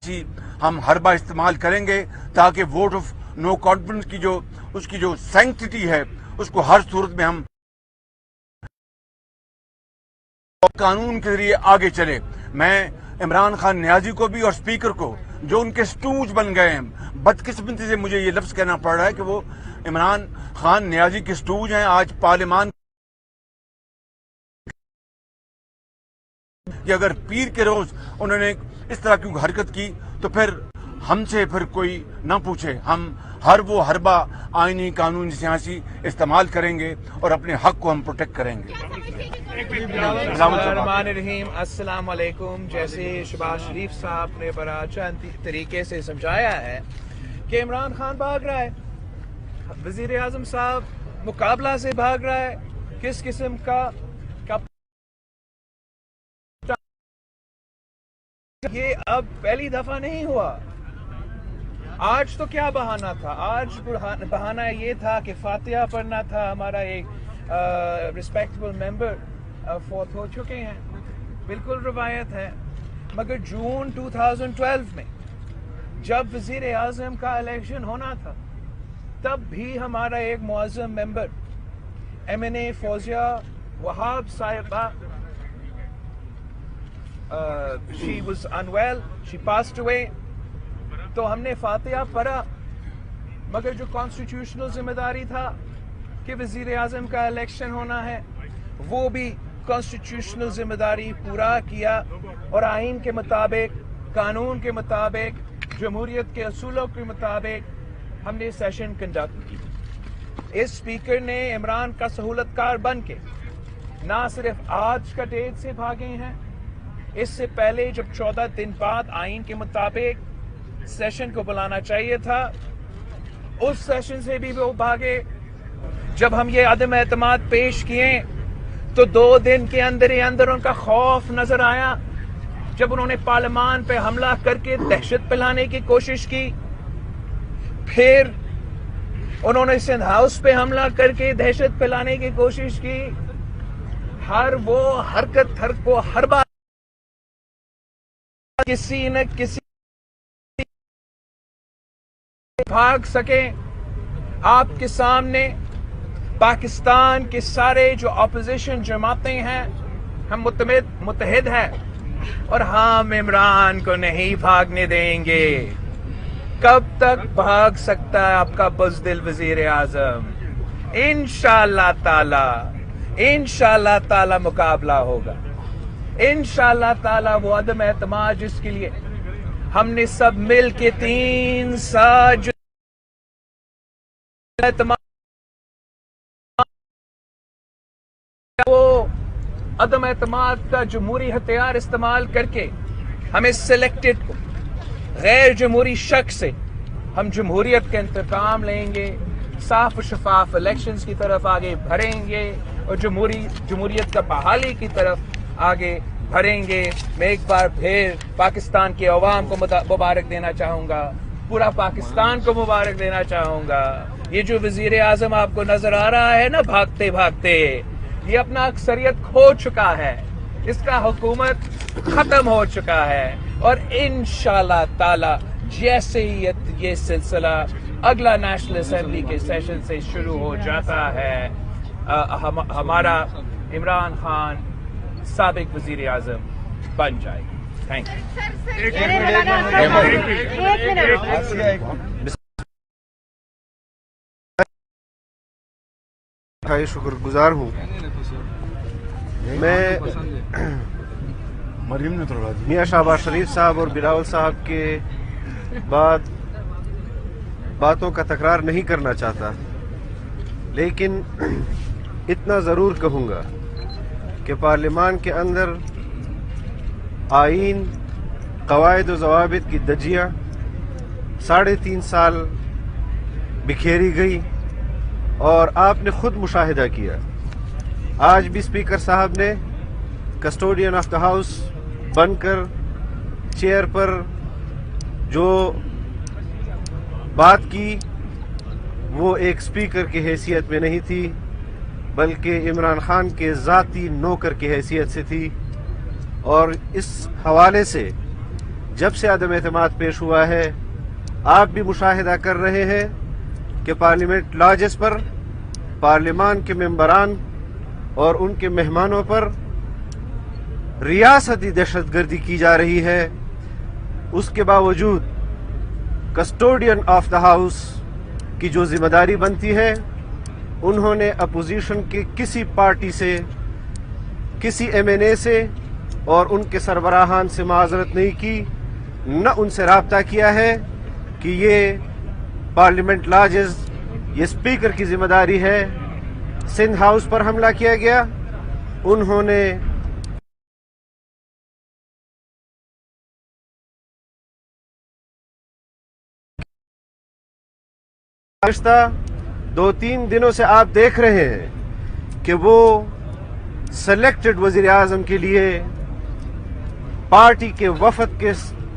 University हम हर बार इस्तेमाल करेंगे ताकि वोट ऑफ नो कॉन्फिडेंस की जो उसकी जो सैंक्टिटी है उसको हर सूरत में हम कानून के जरिए आगे चले। मैं इमरान खान नियाजी को भी और स्पीकर को जो उनके स्टूज बन गए हैं, बदकिस्मती से मुझे ये लफ्ज कहना पड़ रहा है कि वो इमरान खान नियाजी के स्टूज हैं। आज पार्लियामान कि अगर पीर के रोज उन्होंने इस तरह की हरकत की तो फिर हमसे फिर कोई ना पूछे। हम हर बा आईनी कानून सियासी इस्तेमाल करेंगे और अपने हक को हम प्रोटेक्ट करेंगे। अस्सलाम वालेकुम। जैसे शहबाज शरीफ साहब ने बड़ा अच्छा तरीके से समझाया है कि इमरान खान भाग रहा है, वजीर आजम साहब मुकाबला से भाग रहा है, किस किस्म का ये अब पहली दफा नहीं हुआ। आज तो क्या बहाना था? आज बहाना ये था कि फातिहा पढ़ना था, हमारा एक रिस्पेक्टेबल मेंबर फौत हो चुके हैं, बिल्कुल रवायत है। मगर जून 2012 में जब वजीर आजम का इलेक्शन होना था तब भी हमारा एक मुअज़्ज़म मेंबर MNA फौजिया वहाब साहिबा she was unwell, she passed away, तो हमने फातिहा पढ़ा। मगर जो कॉन्स्टिट्यूशनल जिम्मेदारी था कि वजीर आजम का इलेक्शन होना है, वो भी कॉन्स्टिट्यूशनल जिम्मेदारी पूरा किया और आइन के मुताबिक, कानून के मुताबिक, जमहूरियत के असूलों के मुताबिक हमने सेशन कंडक्ट की। इस स्पीकर ने इमरान का सहूलतकार बन के ना सिर्फ आज का डेट से भागे हैं, इससे पहले जब 14 दिन बाद आइन के मुताबिक सेशन को बुलाना चाहिए था, उस सेशन से भी वो भागे। जब हम ये अदम एतमाद पेश किए तो 2 दिन के अंदर ही अंदर उनका खौफ नजर आया। जब उन्होंने पार्लियामान पे हमला करके दहशत फैलाने की कोशिश की, फिर उन्होंने सिंध हाउस पे हमला करके दहशत फैलाने की कोशिश की। हर वो हरकत हर बार किसी न किसी भाग सके। आपके सामने पाकिस्तान के सारे जो अपोजिशन जमातें हैं, हम मुत्तहिद हैं और हम इमरान को नहीं भागने देंगे। कब तक भाग सकता है आपका बुज़दिल वजीर आजम? इंशाअल्लाह ताला मुकाबला होगा। इंशाअल्लाह ताला वो अदम एतमाद जिसके लिए हमने सब मिल के 3 साल वो अदम एतमाद का जमहूरी हथियार इस्तेमाल करके हमें सिलेक्टेड को गैर जमहूरी शख्स से हम जमहूरियत का इंतकाम लेंगे, साफ और शफाफ इलेक्शंस की तरफ आगे बढ़ेंगे और जमहूरियत का बहाली की तरफ आगे बढ़ेंगे। मैं एक बार फिर पाकिस्तान के अवाम को मुबारक देना चाहूँगा, पूरा पाकिस्तान को मुबारक देना चाहूँगा। ये जो वजीर आजम आपको नजर आ रहा है ना भागते भागते, ये अपना अक्सरियत खो चुका है, इसका हुकूमत खत्म हो चुका है। और इंशाअल्लाह ताला जैसे ही ये सिलसिला अगला नेशनल असेंबली के सेशन से शुरू हो जाता है, हमारा इमरान खान साबिक वजीर आजम बन जाएगा। Thank you. शुक्रगुजार हूँ मैं मियां शहबाज शरीफ साहब और बिलावल साहब के बातों का तकरार नहीं करना चाहता, लेकिन इतना ज़रूर कहूँगा कि पार्लियामान के अंदर आइन, कवायद व ज़वाबित की दजिया 3.5 साल बिखेरी गई और आपने खुद मुशाहिदा किया। आज भी स्पीकर साहब ने कस्टोडियन ऑफ द हाउस बनकर चेयर पर जो बात की वो एक स्पीकर की हैसियत में नहीं थी, बल्कि इमरान खान के ज़ाती नौकर की हैसियत से थी। और इस हवाले से जब से अदम एतमाद पेश हुआ है, आप भी मुशाहिदा कर रहे हैं कि पार्लियामेंट लॉजेस पर, पार्लियामान के मेंबरान और उनके मेहमानों पर रियासती दहशतगर्दी की जा रही है। उसके बावजूद कस्टोडियन ऑफ द हाउस की जो जिम्मेदारी बनती है, उन्होंने अपोजिशन के किसी पार्टी से, किसी MNA से और उनके सरबराहान से माजरत नहीं की, न उनसे राब्ता किया है कि ये पार्लियामेंट लॉजेस, ये स्पीकर की जिम्मेदारी है। सिंध हाउस पर हमला किया गया, उन्होंने पिछले 2-3 दिनों से आप देख रहे हैं कि वो सेलेक्टेड वजीर आजम के लिए पार्टी के वफद के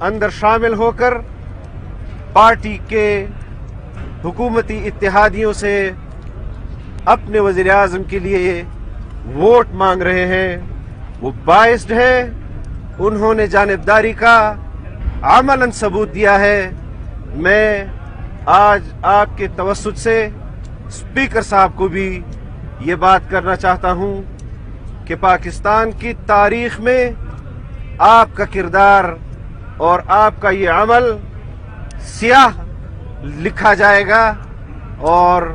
अंदर शामिल होकर पार्टी के हुकूमती इत्तेहादियों से अपने वजीर आजम के लिए वोट मांग रहे हैं। वो बाइस्ड है, उन्होंने जानिबदारी का अमलन सबूत दिया है। मैं आज आपके तवस्सुत से स्पीकर साहब को भी ये बात करना चाहता हूं कि पाकिस्तान की तारीख में आपका किरदार और आपका ये अमल सियाह लिखा जाएगा और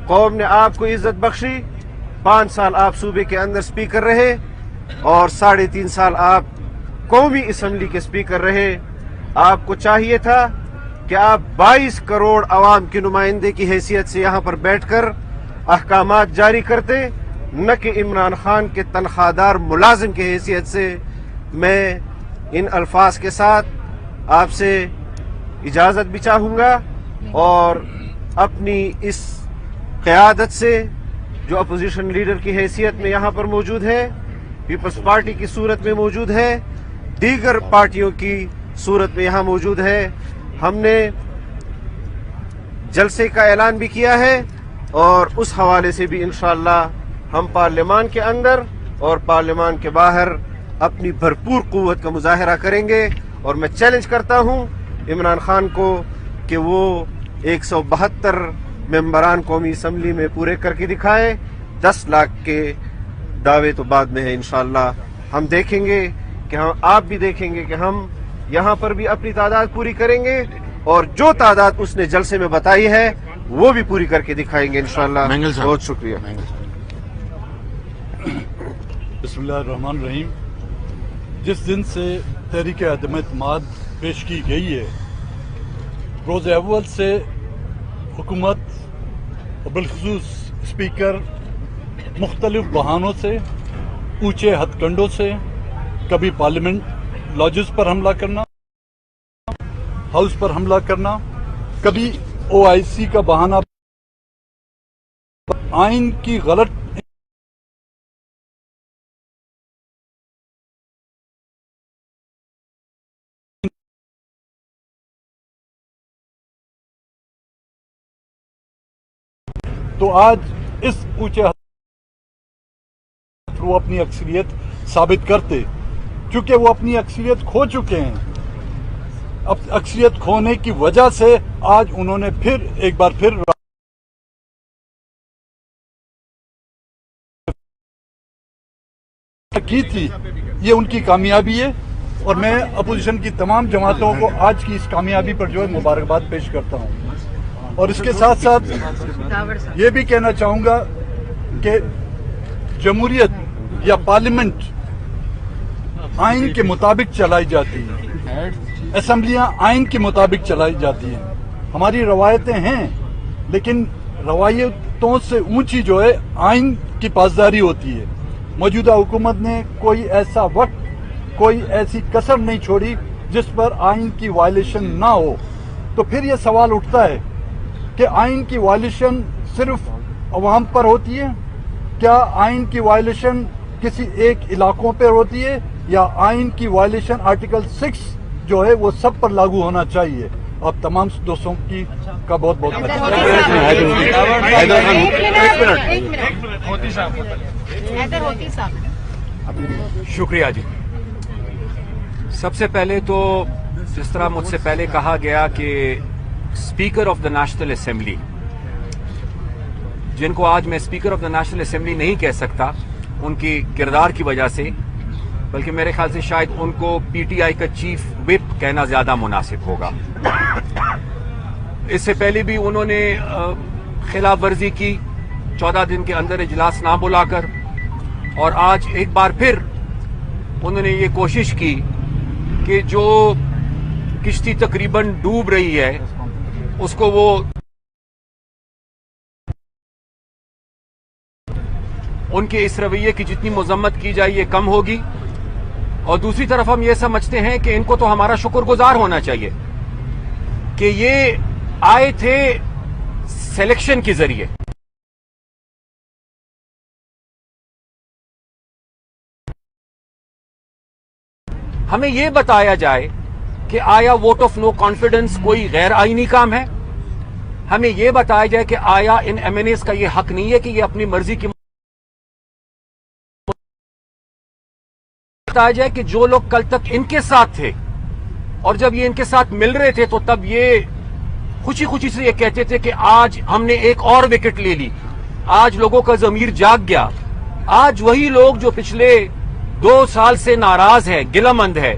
कौम ने आपको इज्जत बख्शी। 5 साल आप सूबे के अंदर स्पीकर रहे और 3.5 साल आप कौमी असम्बली के स्पीकर रहे। आपको चाहिए था कि आप 22 करोड़ अवाम के नुमाइंदे की हैसियत से यहाँ पर बैठकर अहकामात जारी करते, न कि इमरान खान के तनख्वाहदार मुलाजिम की हैसियत से। मैं इन अल्फाज के साथ आपसे इजाज़त भी चाहूँगा और अपनी इस क़यादत से जो अपोजिशन लीडर की हैसियत में यहाँ पर मौजूद है, पीपल्स पार्टी की सूरत में मौजूद है, दीगर पार्टियों की सूरत में यहाँ मौजूद है, हमने जलसे का ऐलान भी किया है और उस हवाले से भी इंशाअल्लाह हम पार्लियामान के अंदर और पार्लियामान के बाहर अपनी भरपूर कुव्वत का मुजाहरा करेंगे। और मैं चैलेंज करता हूं इमरान खान को कि वो 172 मेंबरान कौमी असम्बली में पूरे करके दिखाए। 10 लाख के दावे तो बाद में है, इंशाअल्लाह हम देखेंगे कि आप भी देखेंगे कि हम यहाँ पर भी अपनी तादाद पूरी करेंगे और जो तादाद उसने जलसे में बताई है वो भी पूरी करके दिखाएंगे इंशाअल्लाह। बहुत शुक्रिया। बिस्मिल्लाहिर्रहमानिर्रहीम। जिस दिन से तहरीक अदम एतमाद पेश की गई है, रोज़ अव्वल से हुकूमत और बिलखुसूस स्पीकर मुख्तलिफ बहानों से, ऊंचे हथकंडों से, कभी पार्लियामेंट लॉजेस पर हमला करना, हाउस पर हमला करना, कभी OIC का बहाना, आइन की गलत तो आज इस ऊंचे वो अपनी अक्सरियत साबित करते, क्योंकि वो अपनी अक्सरियत खो चुके हैं। अब अक्सरियत खोने की वजह से आज उन्होंने फिर एक बार फिर की थी। ये उनकी कामयाबी है और मैं अपोजिशन की तमाम जमातों को आज की इस कामयाबी पर जो है मुबारकबाद पेश करता हूं। और इसके साथ साथ ये भी कहना चाहूंगा कि जमहूरियत या पार्लियामेंट आइन के मुताबिक चलाई जाती है, असेंबलियां आइन के मुताबिक चलाई जाती हैं। हमारी रवायतें हैं, लेकिन रवायतों से ऊंची जो है आइन की पासदारी होती है। मौजूदा हुकूमत ने कोई ऐसा वक्त, कोई ऐसी कसर नहीं छोड़ी जिस पर आइन की वायलेशन ना हो। तो फिर यह सवाल उठता है कि आइन की वायलेशन सिर्फ अवाम पर होती है? क्या आइन की वायलेशन किसी एक इलाकों पर होती है, या आइन की वायलेशन आर्टिकल 6 जो है वो सब पर लागू होना चाहिए? आप तमाम दोस्तों की का बहुत बहुत शुक्रिया जी। सबसे पहले तो جس طرح مجھ سے پہلے کہا گیا کہ speaker of the national assembly, جن کو آج میں speaker of the national assembly نہیں کہہ سکتا ان کی کردار کی وجہ سے، بلکہ میرے خیال سے شاید ان کو پی ٹی آئی کا چیف وپ کہنا زیادہ مناسب ہوگا۔ اس سے پہلے بھی انہوں نے خلاف ورزی کی 14 دن کے اندر اجلاس نہ بلا کر، اور آج ایک بار پھر انہوں نے یہ کوشش کی کہ جو کشتی تقریباً ڈوب رہی ہے اس کو وہ ان کے اس رویے کی جتنی مذمت کی جائے یہ کم ہوگی، اور دوسری طرف ہم یہ سمجھتے ہیں کہ ان کو تو ہمارا شکر گزار ہونا چاہیے کہ یہ آئے تھے سلیکشن کے ذریعے۔ ہمیں یہ بتایا جائے کہ آیا ووٹ آف نو کانفیڈنس کوئی غیر آئینی کام ہے؟ ہمیں یہ بتایا جائے کہ آیا ان ایم این ایز کا یہ حق نہیں ہے کہ یہ اپنی مرضی کی بتایا جائے کہ جو لوگ کل تک ان کے ساتھ تھے اور جب یہ ان کے ساتھ مل رہے تھے تو تب یہ خوشی خوشی سے یہ کہتے تھے کہ آج ہم نے ایک اور وکٹ لے لی، آج لوگوں کا ضمیر جاگ گیا۔ آج وہی لوگ جو پچھلے 2 سال سے ناراض ہے، گلہ مند ہے،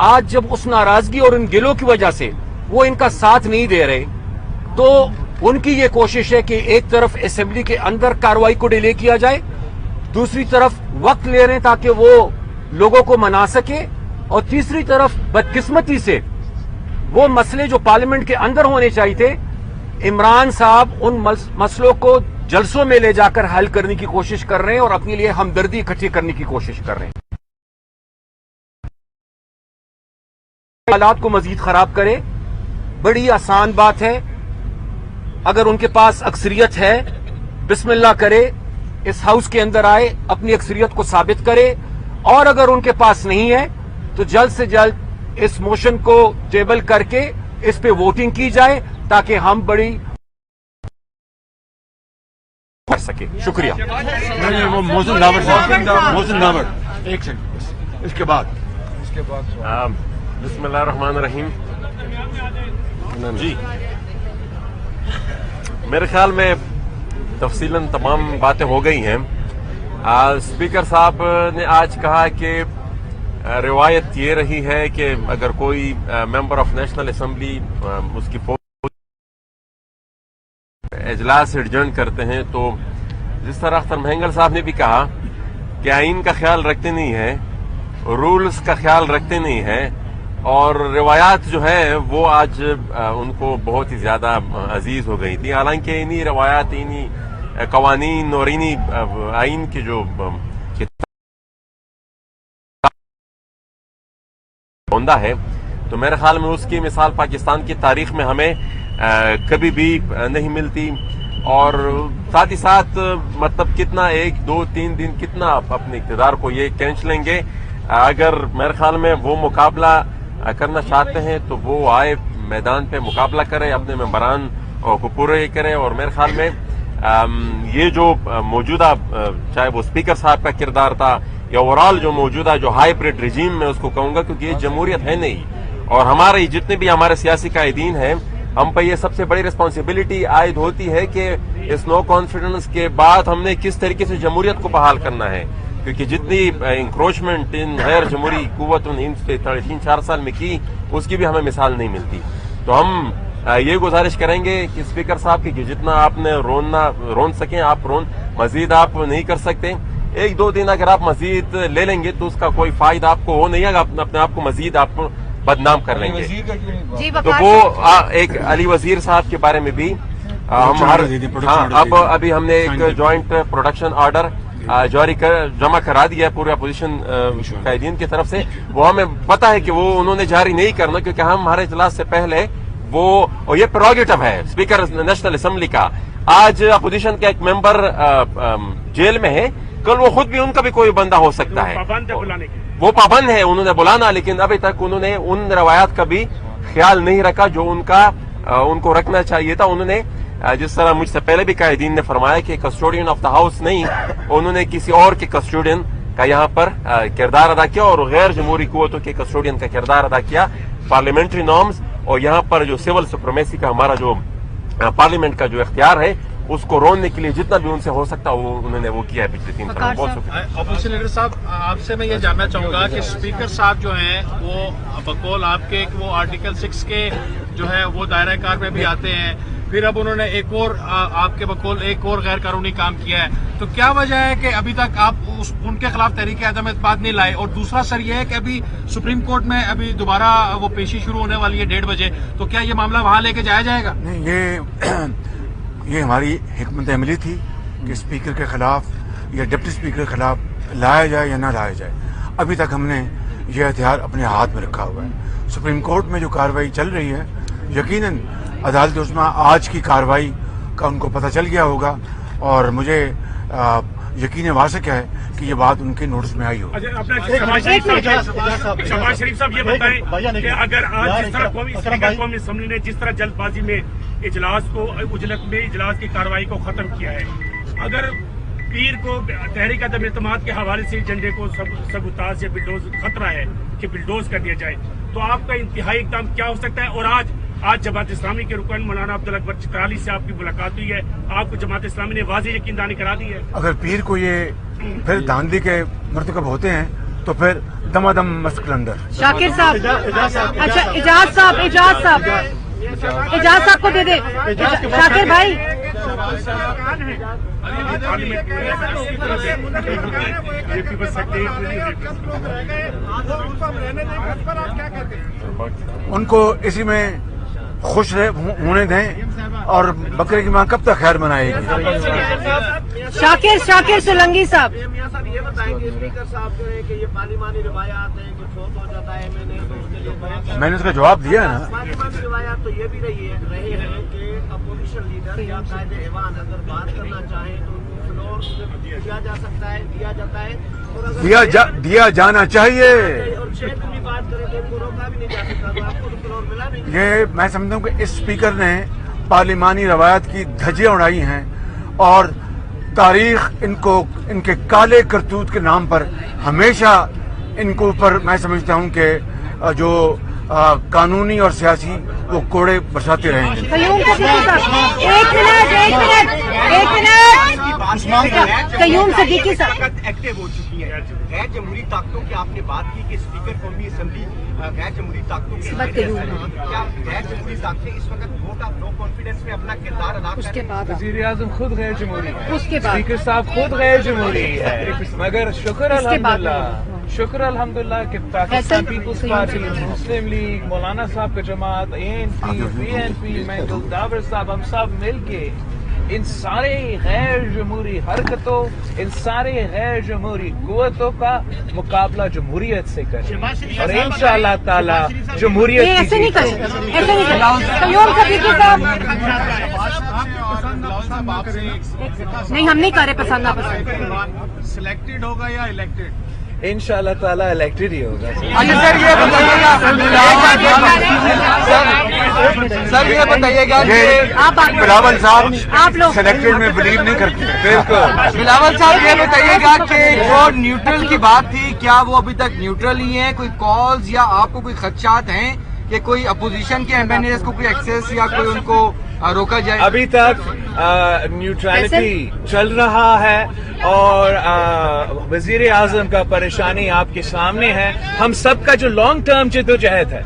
آج جب اس ناراضگی اور ان گلوں کی وجہ سے وہ ان کا ساتھ نہیں دے رہے، تو ان کی یہ کوشش ہے کہ ایک طرف اسمبلی کے اندر کارروائی کو ڈیلے کیا جائے، دوسری طرف وقت لے رہے ہیں تاکہ وہ لوگوں کو منا سکے، اور تیسری طرف بدقسمتی سے وہ مسئلے جو پارلیمنٹ کے اندر ہونے چاہیے تھے، عمران صاحب ان مسئلوں کو جلسوں میں لے جا کر حل کرنے کی کوشش کر رہے ہیں اور اپنے لیے ہمدردی اکٹھی کرنے کی کوشش کر رہے ہیں۔ حالات کو مزید خراب کرے، بڑی آسان بات ہے، اگر ان کے پاس اکثریت ہے بسم اللہ کرے، اس ہاؤس کے اندر آئے، اپنی اکثریت کو ثابت کرے، اور اگر ان کے پاس نہیں ہے تو جلد سے جلد اس موشن کو ٹیبل کر کے اس پہ ووٹنگ کی جائے تاکہ ہم بڑی کر سکے۔ شکریہ۔ وہ محسن ناور صاحب، محسن ناور ایک سیکنڈ، اس کے بعد بسم اللہ الرحمن الرحیم۔ جی میرے خیال میں تفصیلاً تمام باتیں ہو گئی ہیں۔ اسپیکر صاحب نے آج کہا کہ روایت یہ رہی ہے کہ اگر کوئی ممبر آف نیشنل اسمبلی اس کی اجلاس ایڈجرن کرتے ہیں تو جس طرح اختر مہنگل صاحب نے بھی کہا کہ آئین کا خیال رکھتے نہیں ہیں، رولز کا خیال رکھتے نہیں ہیں، اور روایات جو ہیں وہ آج ان کو بہت ہی زیادہ عزیز ہو گئی تھی، حالانکہ انہی روایات، انہی قوانین اور انہی آئین کی جو عمدہ ہے، تو میرے خیال میں اس کی مثال پاکستان کی تاریخ میں ہمیں کبھی بھی نہیں ملتی، اور ساتھ ہی ساتھ مطلب کتنا 1 2 3 دن کتنا اپنے اقتدار کو یہ کھینچ لیں گے۔ اگر میرے خیال میں وہ مقابلہ کرنا چاہتے ہیں تو وہ آئے میدان پہ مقابلہ کرے، اپنے ممبران کو پورے کرے، اور میرے خیال میں یہ جو موجودہ چاہے وہ اسپیکر صاحب کا کردار تھا یا اوورال جو موجودہ جو ہائیبرڈ رجیم میں اس کو کہوں گا، کیونکہ یہ جمہوریت ہے نہیں، اور ہمارے جتنے بھی ہمارے سیاسی قائدین ہیں ہم پہ یہ سب سے بڑی ریسپانسبلٹی عائد ہوتی ہے کہ اس نو کانفیڈنس کے بعد ہم نے کس طریقے سے جمہوریت کو بحال کرنا ہے، کیونکہ جتنی انکروچمنٹ ان غیر جمہوری قوت ان 3-4 سال میں کی اس کی بھی ہمیں مثال نہیں ملتی۔ تو ہم یہ گزارش کریں گے کہ اسپیکر صاحب کی کہ جتنا آپ نے رون سکیں آپ مزید آپ نہیں کر سکتے، 1-2 دن اگر آپ مزید لے لیں گے تو اس کا کوئی فائدہ آپ کو ہو نہیں ہے، اپنے آپ کو مزید آپ بدنام کر لیں گے۔ تو وہ ایک علی وزیر صاحب کے بارے میں بھی ابھی ہم نے ایک جوائنٹ پروڈکشن آرڈر جمع کرا دیا ہے پورے اپوزیشن قائدین کی طرف سے، وہ ہمیں پتا ہے کہ وہ انہوں نے جاری نہیں کرنا، کیونکہ ہم ہمارے اجلاس سے پہلے اور یہ پریروگیٹو ہے اسپیکر نیشنل اسمبلی کا۔ آج اپوزیشن کا ایک ممبر جیل میں ہے، کل وہ خود بھی ان کا بھی کوئی بندہ ہو سکتا ہے، وہ پابند ہے انہوں نے بلانا، لیکن ابھی تک انہوں نے ان روایات کا بھی خیال نہیں رکھا جو ان کو رکھنا چاہیے تھا۔ انہوں نے جس طرح مجھ سے پہلے بھی قائدین نے فرمایا کہ کسٹوڈین آف دا ہاؤس نہیں، انہوں نے کسی اور کے کسٹوڈین کا یہاں پر کردار ادا کیا اور غیر جمہوری قوتوں کے کسٹوڈین کا کردار ادا کیا، पार्लियामेंट्री नॉर्म्स और यहाँ पर जो सिविल सुप्रीमेसी का हमारा जो पार्लियामेंट का जो इख्तियार है उसको रोकने के लिए जितना भी उनसे हो सकता वो उन्होंने वो किया है पिछले 3 साल में। बहुत शुक्रिया। ऑपोजिशन लीडर साहब, आपसे मैं ये जानना चाहूंगा कि स्पीकर साहब जो हैं वो बकौल आपके कि वो आर्टिकल 6 के जो है वो दायरा कार में भी आते हैं, फिर अब उन्होंने एक और आपके बकौल एक और गैर कानूनी काम किया है, तो क्या वजह है कि अभी तक आप उनके खिलाफ तहरीक अदम एतमाद नहीं लाए? और दूसरा सर ये है कि अभी सुप्रीम कोर्ट में अभी दोबारा वो पेशी शुरू होने वाली है 1:30 बजे, तो क्या ये मामला वहां लेके जाया जाएगा? नहीं, ये हमारी हिकमत अमली थी कि स्पीकर के खिलाफ या डिप्टी स्पीकर के खिलाफ लाया जाए या ना लाया जाए। अभी तक हमने ये हथियार अपने हाथ में रखा हुआ है। सुप्रीम कोर्ट में जो कार्रवाई चल रही है, यकीनन अदालत उस्मा आज की कार्रवाई का उनको पता चल गया होगा और मुझे यकीन वासिक है कि ये बात उनके नोटिस में आई होगी। शहबाज शरीफ साहब ये बताएं कि अगर आज जिस तरह कौमी असम्बली ने जिस तरह जल्दबाजी में उजलत में इजलास की कार्रवाई को खत्म किया है, अगर पीर को तहरीक अदम एतमाद के हवाले से एजेंडे को सबूताज या बिल्डोज खतरा है कि बिल्डोज कर दिया जाए, तो आपका इंतहाई इक़दाम क्या हो सकता है? और आज जमात इस्लामी के रुकन मौलाना अब्दुल अकबर चित्राली से आपकी मुलाकात हुई है, आपको जमात इस्लामी ने वाज़ेह यकीनदानी करा दी है? अगर पीर को ये फिर धांधली के मर्तकब होते हैं तो फिर दमादम मस्क अंदर। शाकिर साहब, अच्छा इजाज साहब को दे दे। शाकिर भाई, उनको इसी में खुश होने दें और बकरे की माँ कब तक खैर मनाएगी। शाकिर सोलंकी साहब, ये बताएंगे स्पीकर साहब जो है कि ये पार्लिमानी रिवायात है कि फोत हो जाता है, मैंने उसका जवाब दिया है ना। पार्लिमानी रिवायात तो ये भी रहे हैं कि अपोजिशन लीडर या कायदे ऐवान अगर बात करना चाहें तो फ्लोर दिया जा सकता है, दिया जाता है, और दिया जाना चाहिए। और शेख भी बात करें तो उनको रोका भी नहीं जा सकता, तो आपको तो फ्लोर मिला नहीं। ये मैं समझता हूँ कि इस स्पीकर ने पार्लिमानी रवायत की धज्जियां उड़ाई हैं और तारीख इनके काले करतूत के नाम पर हमेशा इनको ऊपर मैं समझता हूँ कि जो कानूनी और सियासी वो कोड़े बरसाते रहेंगे। कयूम सदीकी साहब, एक्टिव हो चुकी है गैर जमहूरी ताकतों की आपने बात की कि स्पीकर कौमी असम्बली गैर जमहूरी ताकतों की, क्या गैर जमहूरी ताकतें इस वक्त वोट ऑफ नो कॉन्फिडेंस में अपना किरदार अदा कर रही हैं? वज़ीर आज़म खुद गैर जमहूरी है, उसके बाद स्पीकर साहब खुद गैर जमहूरी है, मगर शुक्र अल्हम्दुलिल्लाह कि पाकिस्तान पीपल्स पार्टी, मुस्लिम लीग, मौलाना साहब का जमात, ANP, BNP, मैं गुलदावर साहब, हम सब मिलके इन सारे गैर जमहूरी हरकतों, इन सारे गैर जमहूरी कुव्वतों का मुकाबला जमहूरियत से करें और इंशाअल्लाह ताला जमहूरियत ऐसे नहीं करें, ऐसे नहीं करें। कयूम सदीकी साहब, नहीं हम नहीं कर रहे पसंद नापसंद। सिलेक्टेड होगा या इलेक्टेड? इंशाअल्लाह ताला इलेक्टेड ही होगा। सर ये बताइएगा कि बिलावल साहब सिलेक्टेड में बिलीव नहीं करते। बिल्कुल बिलावल साहब ये बताइएगा कि जो न्यूट्रल की बात थी, क्या वो अभी तक न्यूट्रल ही है? कोई कॉल्स या आपको कोई खदशात हैं कि कोई अपोजिशन के MNAs को कोई एक्सेस या कोई उनको रोका जाए? अभी तक न्यूट्रलिटी चल रहा है और वजीर आजम का परेशानी आपके सामने है। हम सबका जो लॉन्ग टर्म जद्दोजहद है,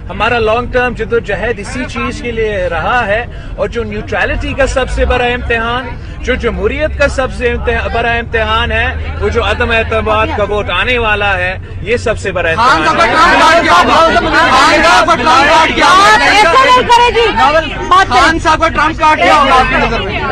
हमारा लॉन्ग टर्म जद्दोजहद इसी चीज के लिए रहा है और जो न्यूट्रलिटी का सबसे बड़ा इम्तिहान, जो जमहूरियत का सबसे बड़ा इम्तिहान है, वो जो अदम एतमाद का वोट आने वाला है, ये सबसे बड़ा इम्तिहान है। खान साहब का ट्रम्प कार्ड क्या होगा आपकी नजर में?